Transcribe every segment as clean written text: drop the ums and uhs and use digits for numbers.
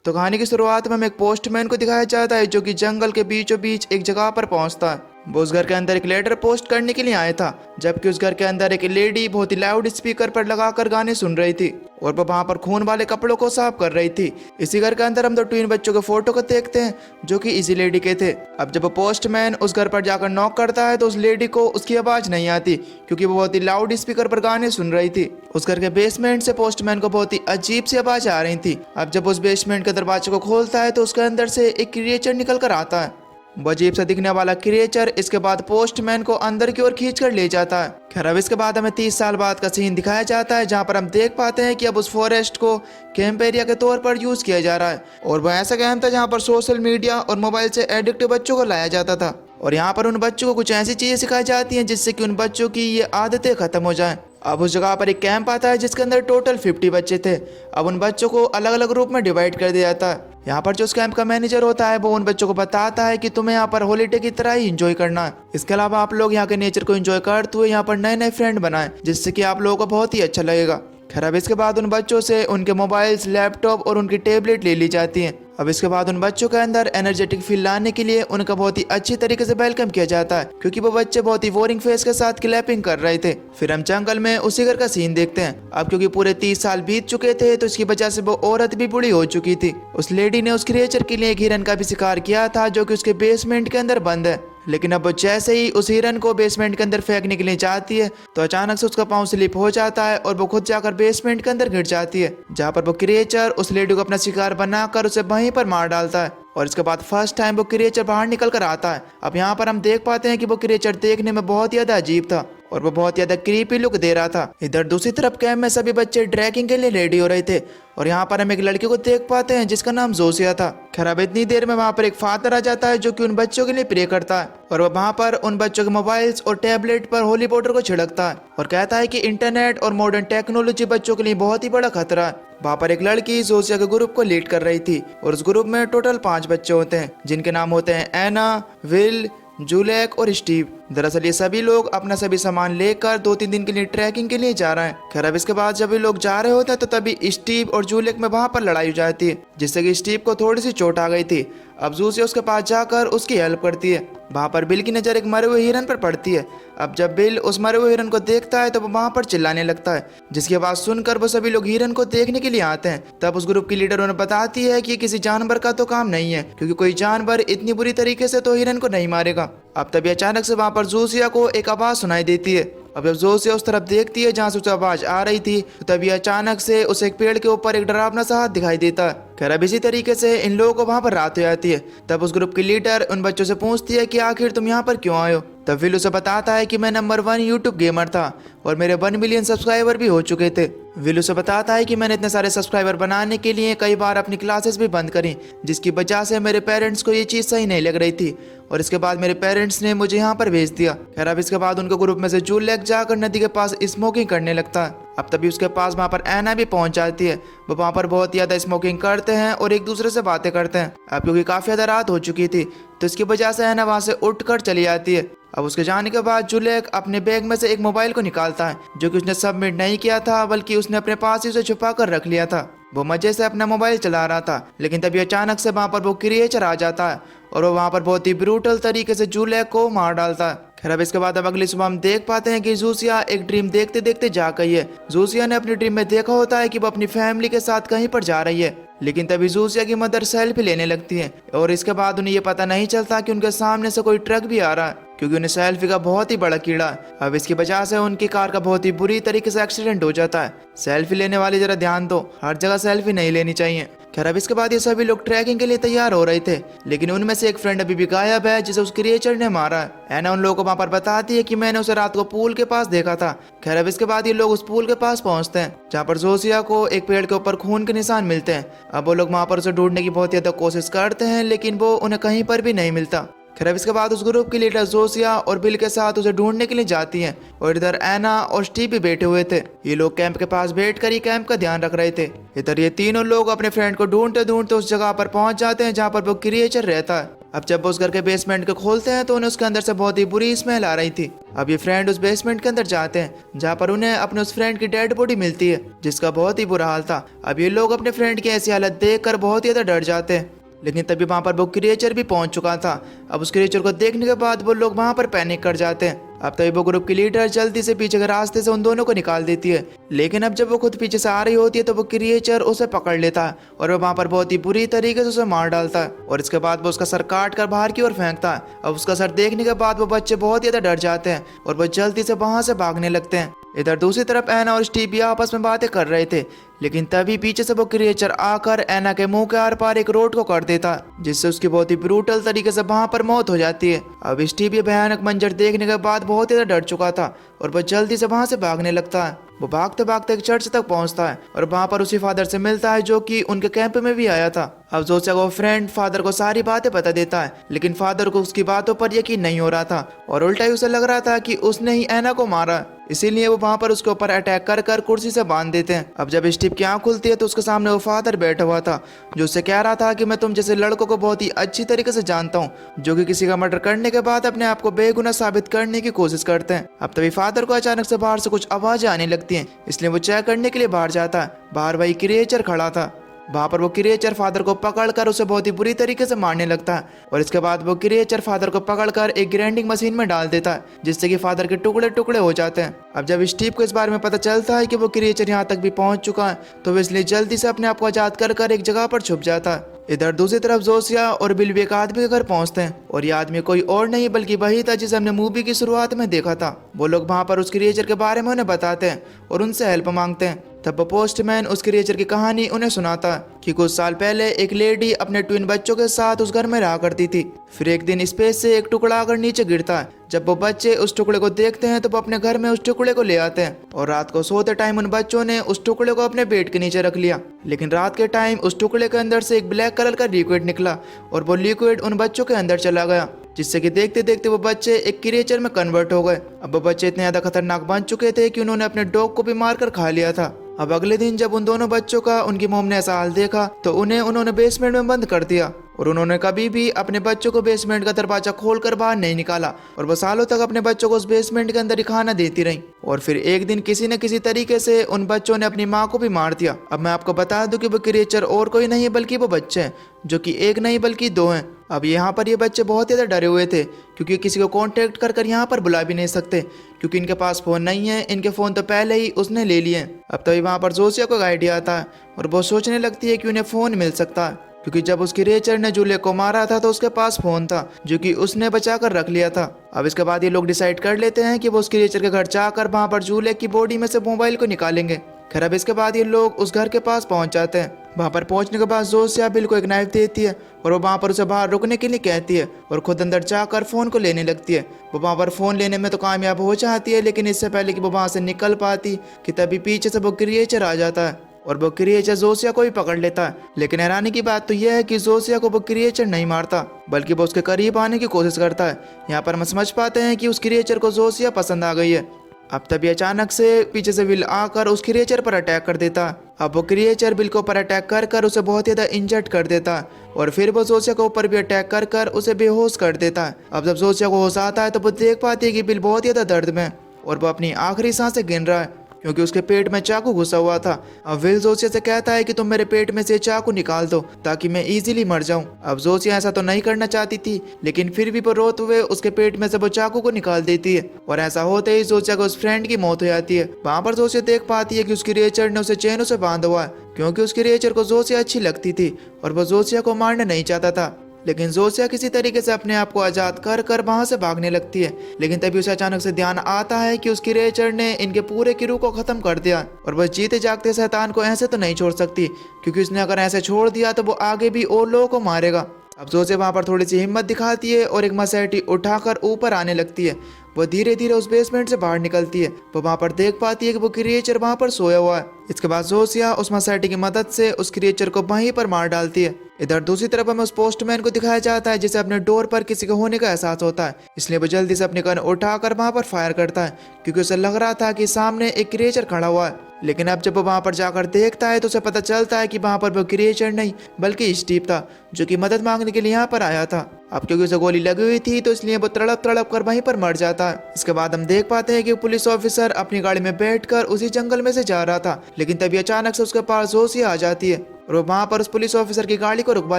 तो कहानी की शुरुआत में हमें एक पोस्टमैन को दिखाया जाता है जो कि जंगल के बीचों बीच एक जगह पर पहुंचता है। वो उस घर के अंदर एक लेटर पोस्ट करने के लिए आया था, जबकि उस घर के अंदर एक लेडी बहुत ही लाउड स्पीकर पर लगाकर गाने सुन रही थी और वो वहां पर खून वाले कपड़ों को साफ कर रही थी। इसी घर के अंदर हम दो ट्विन बच्चों के फोटो को देखते हैं जो कि इसी लेडी के थे। अब जब वो पोस्टमैन उस घर पर जाकर नॉक करता है तो उस लेडी को उसकी आवाज नहीं आती क्योंकि वो बहुत ही लाउड स्पीकर पर गाने सुन रही थी। उस घर के बेसमेंट से पोस्टमैन को बहुत ही अजीब सी आवाज आ रही थी। अब जब उस बेसमेंट के दरवाजे को खोलता है तो उसके अंदर से एक क्रिएचर निकल कर आता है। वो अजीब सा दिखने वाला क्रिएचर इसके बाद पोस्टमैन को अंदर की ओर खींच कर ले जाता है। खैर अब इसके बाद हमें 30 साल बाद का सीन दिखाया जाता है जहां पर हम देख पाते हैं कि अब उस फॉरेस्ट को कैंप एरिया के तौर पर यूज किया जा रहा है और वो ऐसा कैंप था जहां पर सोशल मीडिया और मोबाइल से एडिक्ट बच्चों को लाया जाता था और यहाँ पर उन बच्चों को कुछ ऐसी चीजें सिखाई जाती हैं जिससे कि उन बच्चों की ये आदतें खत्म हो जाएं। अब उस जगह पर एक कैंप आता है जिसके अंदर टोटल 50 बच्चे थे। अब उन बच्चों को अलग अलग ग्रुप में डिवाइड कर दिया जाता है। यहाँ पर जो उस कैंप का मैनेजर होता है वो उन बच्चों को बताता है कि तुम्हें यहाँ पर हॉलीडे की तरह ही एंजॉय करना है। इसके अलावा आप लोग यहाँ के नेचर को एंजॉय करते हुए यहाँ पर नए नए फ्रेंड बनाएं जिससे कि आप लोगों को बहुत ही अच्छा लगेगा। खैर अब इसके बाद उन बच्चों से उनके मोबाइल्स, लैपटॉप और उनकी टैबलेट ले ली जाती हैं। अब इसके बाद उन बच्चों के अंदर एनर्जेटिक फील लाने के लिए उनका बहुत ही अच्छी तरीके से वेलकम किया जाता है क्योंकि वो बच्चे बहुत ही बोरिंग फेस के साथ क्लैपिंग कर रहे थे। फिर हम जंगल में उसी घर का सीन देखते हैं। अब क्योंकि पूरे 30 साल बीत चुके थे तो इसकी वजह से वो औरत भी बूढ़ी हो चुकी थी। उस लेडी ने उस क्रिएचर के लिए एक हिरन का भी शिकार किया था जो कि उसके बेसमेंट के अंदर बंद है। लेकिन अब वो जैसे ही उस हिरन को बेसमेंट के अंदर फेंकने के लिए जाती है तो अचानक से उसका पाँव स्लिप हो जाता है और वो खुद जाकर बेसमेंट के अंदर गिर जाती है, जहाँ पर वो क्रिएचर उस लेडी को अपना शिकार बनाकर उसे वहीं पर मार डालता है और इसके बाद फर्स्ट टाइम वो क्रिएचर बाहर निकल कर आता है। अब यहाँ पर हम देख पाते हैं कि वो क्रिएचर देखने में बहुत ही ज्यादा अजीब था और वो बहुत ज्यादा क्रीपी लुक दे रहा था। इधर दूसरी तरफ कैंप में सभी बच्चे ट्रैकिंग के लिए रेडी हो रहे थे और यहाँ पर हम एक लड़की को देख पाते हैं जिसका नाम जोसिया था। खैर अब इतनी देर में वहाँ पर एक फादर आ जाता है जो कि उन बच्चों के लिए प्रे करता है और वह वहाँ पर उन बच्चों के मोबाइल्स और टैबलेट पर होली पाउडर को छिड़कता है और कहता है कि इंटरनेट और मॉडर्न टेक्नोलॉजी बच्चों के लिए बहुत ही बड़ा खतरा है। वहाँ पर एक लड़की जोसिया के ग्रुप को लीड कर रही थी और उस ग्रुप में टोटल 5 बच्चे होते हैं जिनके नाम होते हैं एना, विल, जूलेक और स्टीव। दरअसल ये सभी लोग अपना सभी सामान लेकर 2-3 दिन के लिए ट्रैकिंग के लिए जा रहे हैं। खैर अब इसके बाद जब ये लोग जा रहे होते हैं तो तभी स्टीव और जूलेक में वहां पर लड़ाई हो जाती है जिससे कि स्टीव को थोड़ी सी चोट आ गई थी। अब जूसिया उसके पास जाकर उसकी हेल्प करती है। वहां पर बिल की नजर एक मरे हुए हिरन पर पड़ती है। अब जब बिल उस मरे हुए हिरन को देखता है तो वो वहां पर चिल्लाने लगता है जिसकी आवाज सुनकर वो सभी लोग हिरन को देखने के लिए आते हैं। तब उस ग्रुप की लीडर उन्हें बताती है कि किसी जानवर का तो काम नहीं है क्योंकि कोई जानवर इतनी बुरी तरीके से तो हिरन को नहीं मारेगा। अब तभी अचानक से वहां पर जोसिया को एक आवाज सुनाई देती है। अब जब जोसिया उस तरफ देखती है जहां से उसे आवाज आ रही थी तो तभी अचानक से उसे एक पेड़ के ऊपर एक डरावना सा हाथ दिखाई देता है। खैर अब इसी तरीके से इन लोगों को वहां पर रात हो जाती है। तब उस ग्रुप की लीडर उन बच्चों से पूछती है कि आखिर तुम यहाँ पर क्यों आए हो। तब विल उसे बताता है कि मैं नंबर 1 यूट्यूब गेमर था और मेरे 1 मिलियन सब्सक्राइबर भी हो चुके थे। विल उसे बताता है कि मैंने इतने सारे सब्सक्राइबर बनाने के लिए कई बार अपनी क्लासेस भी बंद करी जिसकी वजह से मेरे पेरेंट्स को ये चीज़ सही नहीं लग रही थी और इसके बाद मेरे पेरेंट्स ने मुझे यहाँ पर भेज दिया। खैर अब इसके बाद उनके ग्रुप में से जूलेक जाकर नदी के पास स्मोकिंग करने लगता है। अब तभी उसके पास वहाँ पर एना भी पहुंच जाती है। वो वहाँ पर बहुत ज़्यादा स्मोकिंग करते हैं और एक दूसरे से बातें करते हैं। अब क्योंकि काफ़ी ज़्यादा रात हो चुकी थी तो इसकी वजह से एना वहाँ से उठकर चली जाती है। अब उसके जाने के बाद जूलेक अपने बैग में से एक मोबाइल को निकालता है जो कि उसने सबमिट नहीं किया था बल्कि उसने अपने पास ही उसे छुपा कर रख लिया था। वो मजे से अपना मोबाइल चला रहा था लेकिन तभी अचानक से वहाँ पर वो क्रिएचर आ जाता है और वो वहाँ पर बहुत ही ब्रूटल तरीके से जूलेक को मार डालता है। खैर अब इसके बाद अब अगली सुबह हम देख पाते हैं कि जोसिया एक ड्रीम देखते देखते जाग गई है। जोसिया ने अपनी ड्रीम में देखा होता है कि वो अपनी फैमिली के साथ कहीं पर जा रही है लेकिन तभी जोसिया की मदर सेल्फी लेने लगती है और इसके बाद उन्हें ये पता नहीं चलता कि उनके सामने से कोई ट्रक भी आ रहा है क्योंकि उन्हें सेल्फी का बहुत ही बड़ा कीड़ा है। अब इसकी वजह से उनकी कार का बहुत ही बुरी तरीके से एक्सीडेंट हो जाता है। सेल्फी लेने वाले जरा ध्यान दो, हर जगह सेल्फी नहीं लेनी चाहिए। खैर अब इसके बाद ये सभी लोग ट्रैकिंग के लिए तैयार हो रहे थे लेकिन उनमें से एक फ्रेंड अभी भी गायब है जिसे उस क्रिएचर ने मारा है। एना उन लोगों को वहां पर बताती है कि मैंने उसे रात को पूल के पास देखा था। खैर अब इसके बाद ये लोग उस पूल के पास पहुंचते हैं जहाँ पर जोसिया को एक पेड़ के ऊपर खून के निशान मिलते हैं। अब वो लोग वहां पर उसे ढूंढने की बहुत ज्यादा कोशिश करते हैं लेकिन वो उन्हें कहीं पर भी नहीं मिलता। खैर अब इसके बाद उस ग्रुप की लीडर जोसिया और बिल के साथ उसे ढूंढने के लिए जाती हैं और इधर एना और स्टीव भी बैठे हुए थे। ये लोग कैंप के पास बैठकर ही कैंप का ध्यान रख रहे थे। इधर ये तीनों लोग अपने फ्रेंड को ढूंढते ढूंढते उस जगह पर पहुंच जाते हैं जहाँ पर वो क्रिएचर रहता है अब जब वो उस घर के बेसमेंट को खोलते हैं तो उन्हें उसके अंदर से बहुत ही बुरी स्मेल आ रही थी। अब ये फ्रेंड उस बेसमेंट के अंदर जाते हैं जहाँ पर उन्हें अपने उस फ्रेंड की डेड बॉडी मिलती है जिसका बहुत ही बुरा हाल था। अब ये लोग अपने फ्रेंड की ऐसी हालत देखकर बहुत ही ज्यादा डर जाते हैं, लेकिन तभी वहां पर वो क्रिएचर भी पहुंच चुका था। अब उस क्रिएचर को देखने के बाद वो लोग वहां पर पैनिक कर जाते हैं। अब तभी वो ग्रुप की लीडर जल्दी से पीछे के रास्ते से उन दोनों को निकाल देती है, लेकिन अब जब वो खुद पीछे से आ रही होती है तो वो क्रिएचर उसे पकड़ लेता है और वो वहां पर बहुत ही बुरी तरीके से उसे मार डालता है और इसके बाद वो उसका सर काट कर बाहर की ओर फेंकता है। अब उसका सर देखने के बाद वो बच्चे बहुत ही ज्यादा डर जाते हैं और वो जल्दी से वहां से भागने लगते हैं। इधर दूसरी तरफ एना और स्टीव भी आपस में बातें कर रहे थे, लेकिन तभी पीछे से वो क्रिएचर आकर एना के मुंह के आर पार एक रोड को कर देता है जिससे उसकी बहुत ही ब्रूटल तरीके से वहां पर मौत हो जाती है। अब स्टीव ये भयानक मंजर देखने के बाद बहुत ही ज्यादा डर चुका था और वह जल्दी से वहां से भागने लगता है। वो भागते भागते एक चर्च तक पहुंचता है और वहां पर उसी फादर से मिलता है जो कि उनके कैंप में भी आया था। अब जोसिया को फ्रेंड फादर को सारी बातें बता देता है, लेकिन फादर को उसकी बातों पर यकीन नहीं हो रहा था और उल्टा ही उसे लग रहा था कि उसने ही एना को मारा, इसीलिए वो वहां पर उसके ऊपर अटैक कर कर कुर्सी से बांध देते हैं। अब जब स्टीव की आंख खुलती है तो उसके सामने वो फादर बैठा हुआ था जो उससे कह रहा था कि मैं तुम जैसे लड़कों को बहुत ही अच्छी तरीके से जानता हूँ जो कि किसी का मर्डर करने के बाद अपने आप को बेगुनाह साबित करने की कोशिश करते हैं। अब तभी फादर को अचानक से बाहर से कुछ आवाजें आने लगती हैं, इसलिए वो चेक करने के लिए बाहर जाता है। बाहर वही क्रिएचर खड़ा था। वहां पर वो क्रिएचर फादर को पकड़कर उसे बहुत ही बुरी तरीके से मारने लगता है और इसके बाद वो क्रिएचर फादर को पकड़कर एक ग्राइंडिंग मशीन में डाल देता है जिससे कि फादर के टुकड़े टुकड़े हो जाते हैं। अब जब स्टीव को इस बारे में पता चलता है कि वो क्रिएचर यहाँ तक भी पहुंच चुका है तो वो इसलिए जल्दी से अपने आप को आजाद कर एक जगह पर छुप जाता है। इधर दूसरी तरफ जोसिया और बिल भी एक आदमी के घर पहुंचते हैं और ये आदमी कोई और नहीं बल्कि वही था जिसे हमने मूवी की शुरुआत में देखा था। वो लोग वहां पर उस क्रिएचर के बारे में उन्हें बताते हैं और उनसे हेल्प मांगते हैं। तब वो पोस्टमैन उस क्रिएचर की कहानी उन्हें सुनाता है कि कुछ साल पहले एक लेडी अपने ट्विन बच्चों के साथ उस घर में रहा करती थी। फिर एक दिन स्पेस से एक टुकड़ा आकर नीचे गिरता है। जब वो बच्चे उस टुकड़े को देखते हैं तो वो अपने घर में उस टुकड़े को ले आते हैं और रात को सोते टाइम उन बच्चों ने उस टुकड़े को अपने बेड के नीचे रख लिया। लेकिन रात के टाइम उस टुकड़े के अंदर से एक ब्लैक कलर का लिक्विड निकला और वो लिक्विड उन बच्चों के अंदर चला गया, जिससे कि देखते देखते वो बच्चे एक क्रिएचर में कन्वर्ट हो गए। अब वो बच्चे इतने ज्यादा खतरनाक बन चुके थे कि उन्होंने अपने डॉग को भी मारकर खा लिया था। अब अगले दिन जब उन दोनों बच्चों का उनकी मॉम ने ऐसा हाल देखा तो उन्होंने बेसमेंट में बंद कर दिया और उन्होंने कभी भी अपने बच्चों को बेसमेंट का दरवाजा खोलकर बाहर नहीं निकाला और वो सालों तक अपने बच्चों को उस बेसमेंट के अंदर ही खाना देती रही। और फिर एक दिन किसी न किसी तरीके से उन बच्चों ने अपनी माँ को भी मार दिया। अब मैं आपको बता दूं कि वो क्रिएचर और कोई नहीं बल्कि वो बच्चे हैं, जो कि एक नहीं बल्कि दो हैं। अब यहाँ पर ये बच्चे बहुत ज़्यादा डरे हुए थे क्योंकि किसी को कांटेक्ट कर यहाँ पर बुला भी नहीं सकते क्योंकि इनके पास फ़ोन नहीं है। इनके फ़ोन तो पहले ही उसने ले लिए। अब तभी वहाँ पर जोसिया को आइडिया आता है और वो सोचने लगती है कि उन्हें फ़ोन मिल सकता है क्योंकि जब उस क्रिएचर ने जूलिया को मारा था तो उसके पास फ़ोन था जो कि उसने बचा कर रख लिया था। अब इसके बाद ये लोग डिसाइड कर लेते हैं कि वो उस क्रिएचर के घर जाकर वहाँ पर जूलिया की बॉडी में से मोबाइल को निकालेंगे। खैर अब इसके बाद ये लोग उस घर के पास पहुंच जाते हैं। वहां पर पहुंचने के बाद जोसिया बिल को एक नाइफ देती है और वो वहां पर उसे बाहर रुकने के लिए कहती है और खुद अंदर जाकर फोन को लेने लगती है। वो वहां पर फोन लेने में तो कामयाब हो जाती है, लेकिन इससे पहले कि वो वहां से निकल पाती कि तभी पीछे से वो क्रिएचर आ जाता है और वो क्रिएचर जोसिया को भी पकड़ लेता है। लेकिन हैरानी की बात तो यह है कि जोसिया को वो क्रिएचर नहीं मारता बल्कि वो उसके करीब आने की कोशिश करता है। यहाँ पर हम समझ पाते हैं कि उस क्रिएचर को जोसिया पसंद आ गई है। अब तभी अचानक से पीछे से विल आकर उस क्रिएचर पर अटैक कर देता है। अब वो क्रिएचर बिल के ऊपर अटैक कर उसे बहुत ज़्यादा इंजर्ड कर देता है और फिर वो जोसिया के ऊपर भी अटैक कर उसे बेहोश कर देता है। अब जब जोसिया को होश आता है तो वो देख पाती है कि बिल बहुत ज़्यादा दर्द में और वो अपनी आखिरी सांसें गिन रहा है क्योंकि उसके पेट में चाकू घुसा हुआ था। अब विल जोसिया से कहता है कि तुम मेरे पेट में से चाकू निकाल दो ताकि मैं इजीली मर जाऊं। अब जोसिया ऐसा तो नहीं करना चाहती थी, लेकिन फिर भी वो रोते हुए उसके पेट में से वो चाकू को निकाल देती है और ऐसा होते ही जोसिया को उस फ्रेंड की मौत हो जाती है। वहां पर जोसिया देख पाती है कि उसकी क्रिएचर ने उसे चैनों से बांधा हुआ है क्योंकि उसकी क्रिएचर को जोसिया अच्छी लगती थी और वो जोसिया को मारना नहीं चाहता था। लेकिन जोसिया किसी तरीके से अपने आप को आजाद कर वहां से भागने लगती है, लेकिन तभी उसे अचानक से ध्यान आता है कि उस क्रिएचर ने इनके पूरे क्रू को खत्म कर दिया और वह जीते जागते शैतान को ऐसे तो नहीं छोड़ सकती क्योंकि उसने अगर ऐसे छोड़ दिया तो वो आगे भी और लोगों को मारेगा। अब जोसिया वहां पर थोड़ी सी हिम्मत दिखाती है और एक मसेटी उठाकर ऊपर आने लगती है। वो धीरे धीरे उस बेसमेंट से बाहर निकलती है। वो वहां पर देख पाती है कि वो क्रिएचर वहां पर सोया हुआ है। इसके बाद जोसिया उस मसेटी की मदद से उस क्रिएचर को वहीं पर मार डालती है। इधर दूसरी तरफ हमें उस पोस्टमैन को दिखाया जाता है जिसे अपने डोर पर किसी के होने का एहसास होता है, इसलिए वो जल्दी से अपनी गन उठाकर वहां पर फायर करता है क्योंकि उसे लग रहा था कि सामने एक क्रिएचर खड़ा हुआ है। लेकिन अब जब वो वहां पर जाकर देखता है तो उसे पता चलता है कि वहां पर वो क्रिएचर नहीं बल्कि स्टीव था जो कि मदद मांगने के लिए यहाँ पर आया था। अब क्योंकि उसे गोली लगी हुई थी तो इसलिए वो तड़प तड़प कर वहीं पर मर जाता है। इसके बाद हम देख पाते हैं कि पुलिस ऑफिसर अपनी गाड़ी में बैठकर उसी जंगल में से जा रहा था, लेकिन तभी अचानक से उसके पास जोसिया आ जाती है और वो वहाँ पर उस पुलिस ऑफिसर की गाड़ी को रुकवा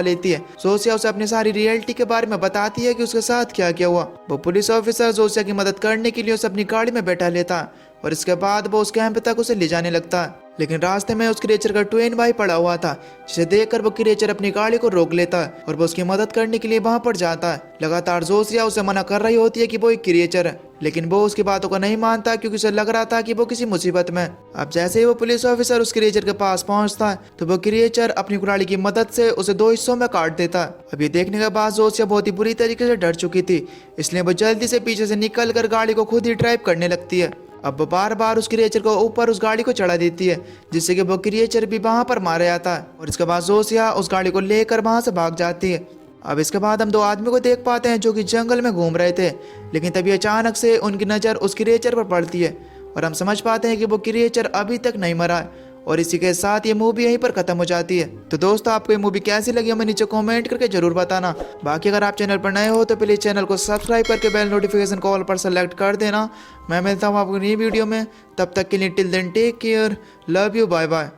लेती है। जोसिया उसे अपनी सारी रियलिटी के बारे में बताती है कि उसके साथ क्या क्या हुआ। वो पुलिस ऑफिसर जोसिया की मदद करने के लिए उसे अपनी गाड़ी में बैठा लेता है और इसके बाद वो उस कैंप तक उसे ले जाने लगता है। लेकिन रास्ते में उस क्रिएचर का ट्वेन भाई पड़ा हुआ था, जिसे देखकर वो क्रिएचर अपनी गाड़ी को रोक लेता है और वो उसकी मदद करने के लिए वहां पर जाता है। लगातार जोसिया उसे मना कर रही होती है कि वो एक क्रिएचर है, लेकिन वो उसकी बातों को नहीं मानता क्योंकि उसे लग रहा था कि वो किसी मुसीबत में। अब जैसे ही वो पुलिस ऑफिसर उस क्रिएचर के पास पहुंचता है तो वो क्रिएचर अपनी कुल्हाड़ी की मदद से उसे 2 हिस्सों में काट देता है। अब ये देखने के बाद जोसिया बहुत ही बुरी तरीके से डर चुकी थी, इसलिए वो जल्दी से पीछे से निकल कर गाड़ी को खुद ही ड्राइव करने लगती है। अब वो बार बार उस क्रिएचर को ऊपर उस गाड़ी को चढ़ा देती है, जिससे कि वो क्रिएचर भी वहां पर मारे आता है और इसके बाद जोसिया उस गाड़ी को लेकर वहां से भाग जाती है। अब इसके बाद हम 2 आदमी को देख पाते हैं जो कि जंगल में घूम रहे थे, लेकिन तभी अचानक से उनकी नज़र उस क्रिएचर पर पड़ती है और हम समझ पाते हैं कि वो क्रिएचर अभी तक नहीं मरा है। और इसी के साथ ये मूवी यहीं पर खत्म हो जाती है। तो दोस्तों, आपको ये मूवी कैसी लगी हमें नीचे कमेंट करके जरूर बताना। बाकी अगर आप चैनल पर नए हो तो प्लीज़ चैनल को सब्सक्राइब करके बेल नोटिफिकेशन को ऑल पर सेलेक्ट कर देना। मैं मिलता हूँ आपको नई वीडियो में, तब तक के लिए till then take care, love you, bye bye.